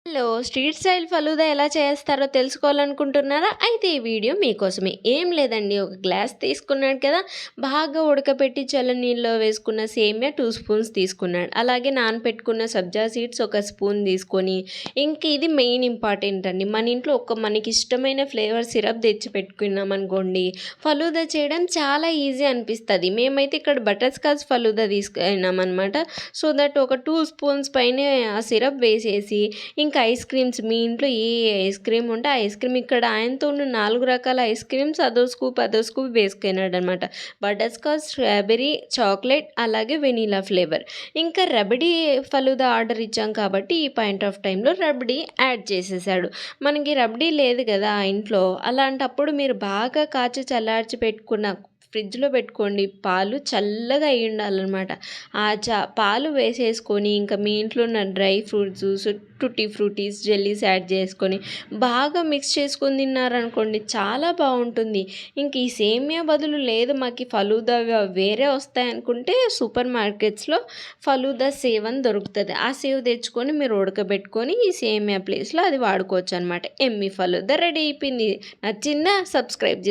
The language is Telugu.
హలో! స్ట్రీట్ స్టైల్ ఫలూదా ఎలా చేస్తారో తెలుసుకోవాలనుకుంటున్నారా? అయితే ఈ వీడియో మీకోసమే. ఏం లేదండి, ఒక గ్లాస్ తీసుకున్నాడు కదా! బాగా ఉడకపెట్టి చల్లనీళ్ళలో వేసుకున్న సేమియా 2 స్పూన్స్ తీసుకున్నాడు. అలాగే నానపెట్టుకున్న సబ్జా సీడ్స్ ఒక స్పూన్ తీసుకొని, ఇంక ఇది మెయిన్ ఇంపార్టెంట్ అండి. మన ఇంట్లో మనకిష్టమైన ఫ్లేవర్ సిరప్ తెచ్చి పెట్టుకున్నామనుకోండి, ఫలూదా చేయడం చాలా ఈజీ అనిపిస్తది. మేమైతే ఇక్కడ బటర్ స్కాచ్ ఫలూదా తీసుకున్నామనమాట. సో దట్ ఒక 2 స్పూన్స్ పైనే ఆ సిరప్ వేసేసి, ఇంకా ఐస్ క్రీమ్స్ మీ ఇంట్లో ఏ ఐస్ క్రీమ్ ఉంటే ఆ ఐస్ క్రీమ్, ఇక్కడ ఆయనతో ఉన్న 4 రకాల ఐస్ క్రీమ్స్ అదో స్కూప్ వేసుకున్నాడనమాట. బటర్ స్కాచ్, స్ట్రాబెర్రీ, చాక్లెట్ అలాగే వెనీలా ఫ్లేవర్. ఇంకా రబడీ ఫలూదా ఆర్డర్ ఇచ్చాం కాబట్టి ఈ పాయింట్ ఆఫ్ టైంలో రబడీ యాడ్ చేసేసాడు. మనకి రబడీ లేదు కదా ఇంట్లో, అలాంటప్పుడు మీరు బాగా కాచి చల్లార్చి పెట్టుకున్న ఫ్రిడ్జ్లో పెట్టుకోండి. పాలు చల్లగా అయి ఉండాలన్నమాట. ఆ పాలు వేసేసుకొని, ఇంకా మీ ఇంట్లో ఉన్న dry fruits, tutti frutties, jellies add చేసుకొని బాగా మిక్స్ చేసుకొని తిన్నారనుకోండి, చాలా బాగుంటుంది. ఇంక ఈ సేమియా బదులు లేదు మాకు ఫలూదా వేరే వస్తాయనుకుంటే సూపర్ మార్కెట్స్లో ఫలూదా సేవ్ అని దొరుకుతుంది. ఆ సేవ్ తెచ్చుకొని మీరు ఉడకబెట్టుకొని ఈ సేమియా ప్లేస్లో అది వాడుకోవచ్చు అనమాట. ఎమ్మి ఫలూదా రెడీ అయిపోయింది. నచ్చిందా? సబ్స్క్రైబ్